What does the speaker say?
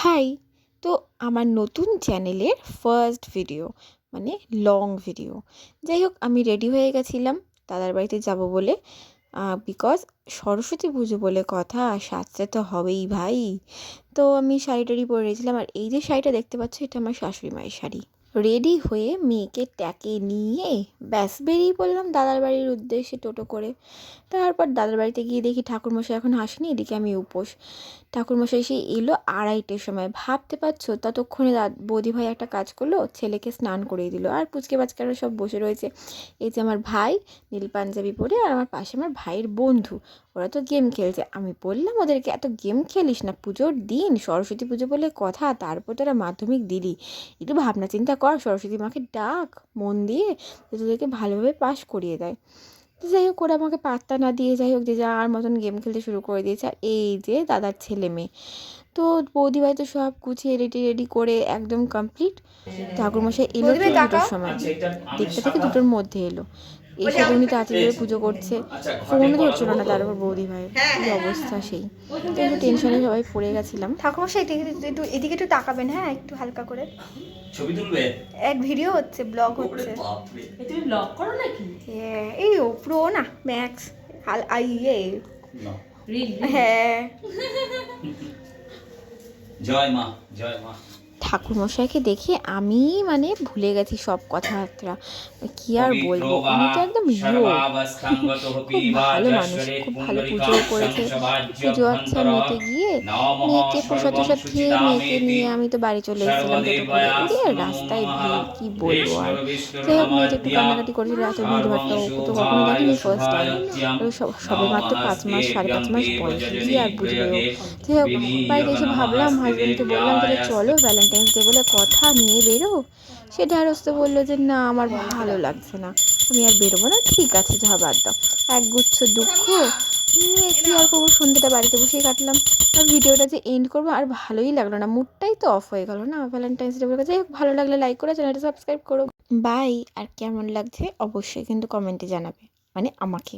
High! তো আমার নতুন চ্যানেলের ফার্স্ট ভিডিও, মানে লং ভিডিও। যাই হোক, আমি রেডি হয়ে গেছিলাম দাদার বাড়িতে যাব বলে। বিকজ সরস্বতী পুজো বলে কথা, সাজতে তো হবেই ভাই। তো আমি শাড়ি টাড়ি পরে রেখেছিলাম, আর এই যে শাড়িটা দেখতে পাচ্ছ, এটা আমার শাশুড়ি মায়ের শাড়ি। রেডি হয়ে মেয়েকে ট্যাকে নিয়ে ব্যাস বেরিয়ে পড়লাম দাদার বাড়ির উদ্দেশ্যে টোটো করে। তারপর দাদার বাড়িতে গিয়ে দেখি ঠাকুরমশাই এখন আসেনি, এদিকে আমি উপোস। ঠাকুরমশাই এসে এলো 2:30-টের সময়, ভাবতে পারছো? ততক্ষণে বৌদিভাই একটা কাজ করলো, ছেলেকে স্নান করিয়ে দিল, আর পুচকে বাচ্চারা সব বসে রয়েছে। এই যে আমার ভাই নীল পাঞ্জাবি পরে, আর আমার পাশে আমার ভাইয়ের বন্ধু, ওরা তো গেম খেলছে। আমি বললাম ওদেরকে, এত গেম খেলিস না, পুজোর দিন, সরস্বতী পুজো বলে কথা, তারপর তোরা মাধ্যমিক দিলি, একটু ভাবনা চিন্তা কর, সরস্বতী মাকে ডাক মন দিয়ে, তোদেরকে ভালোভাবে পাশ করিয়ে দেয়। তো যাই হোক, ওরা আমাকে পাত্তা না দিয়ে যাই হোক যে যার মতন গেম খেলতে শুরু করে দিয়েছে। আর এই যে দাদার ছেলে মেয়ে, তো বৌদিভাই তো সব গুছিয়ে রেডি করে একদম কমপ্লিট। ঠাকুরমশাই এলো 2টোর সময়, 1:30 থেকে 2টোর মধ্যে এলো। এই সাথে উনি তাড়াতাড়ি করে পুজো করছে, ফোনও ধরছিল না। তার উপর বৌদিভাইয়ের কী অবস্থা, সেই তো একটু টেনশনে সবাই পড়ে গেছিলাম। ঠাকুরমশাই একটু এদিকে একটু তাকাবেন, হ্যাঁ, একটু হালকা করে। ছবি তুলবে? এক ভিডিও হচ্ছে, ব্লগ হচ্ছে। তুমি ব্লগ করো নাকি? হ্যাঁ, এই ও প্রো না ম্যাক্স ইয়ে। না। হ্যাঁ। জয় মা, জয় মা। ঠাকুরমশাইকে দেখে আমি মানে ভুলে গেছি সব কথাবার্তা, কি আর বলবো। উনি তো একদম খুব ভালো মানুষ, খুব ভালো পুজোও করেছে। পুজো আচ্ছা নিতে গিয়ে মেয়েকে প্রসাদ টসাদ খেয়ে মেয়েকে নিয়ে আমি তো বাড়ি চলে এসেছিলাম টোটো করে। উড়ে রাস্তায় ভিড়, কি বলবো আর। যাই হোক, মেয়ে তো একটু কান্নাকাটি করেছিল, এত ভিড় ভাট্টা ও তো কখনো দেখেনি, ফার্স্ট টাইম। সবে মাত্র 5 মাস 5.5 মাস বয়স, কি আর বুঝবে ও। যাই হোক, বাড়িতে এসে ভাবলাম, হাজব্যান্ডকে বললাম তাহলে চলো ভ্যালেন্টাইন্স ডে বলে কথা, নিয়ে বেরো। সে ঢ্যাঁড়সতে বললো যে না, আমার ভালো লাগছে না, আমি আর বেরোবো না। ঠিক আছে, যা বাদ দাও। একগুচ্ছ দুঃখ নিয়ে কী আর করবো, সন্ধ্যেটা বাড়িতে বসেই কাটলাম। আর ভিডিওটা যে এন্ড করবো আর ভালোই লাগলো না, মুডটাই তো অফ হয়ে গেল না ভ্যালেন্টাইন্স ডে বলে। যাই হোক, ভালো লাগলে লাইক করে চ্যানেলটা সাবস্ক্রাইব করো। বাই। আর কেমন লাগছে অবশ্যই কিন্তু কমেন্টে জানাবে, মানে আমাকে।